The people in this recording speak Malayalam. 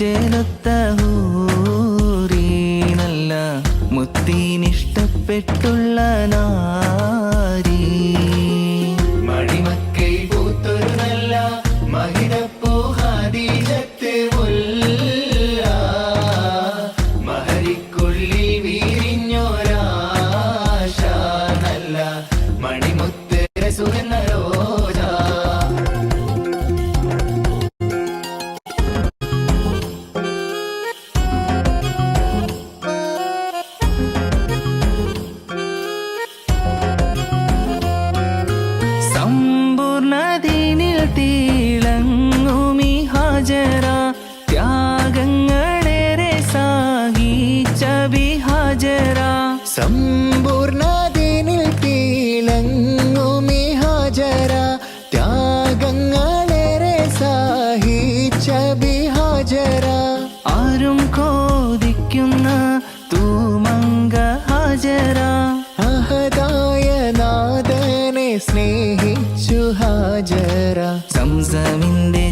ചേലൊത്ത ഹൂറി നല്ല മുത്തീനിഷ്ടപ്പെട്ടുള്ള നാരി മണിമക്കൈ പൂത്തൊരു നല്ല മഹിതപ്പൂ ഖദീജത്ത് മുല്ല മഹരിക്കുള്ളിൽ വീരിഞ്ഞൊരാശ നല്ല മണിമുത്ത് സുഗന്ധ രോജ സമ്പൂർണദീനിൽ തിളങ്ങുമി ഹാജറ ത്യാഗങ്ങളേറെ സാഹിച്ച ബിഹാജറ സമ്പൂർണദീനിൽ തിളങ്ങുമി ഹാജറ ത്യാഗങ്ങളേറെ സാഹിച്ച ബിഹാജറ ആരും കോതിക്കുന്ന തൂമങ്ക ഹാജറ അഹദായ നാഥനെ സ്നേഹിച്ചു ഹാജറ സംസമിന്റെ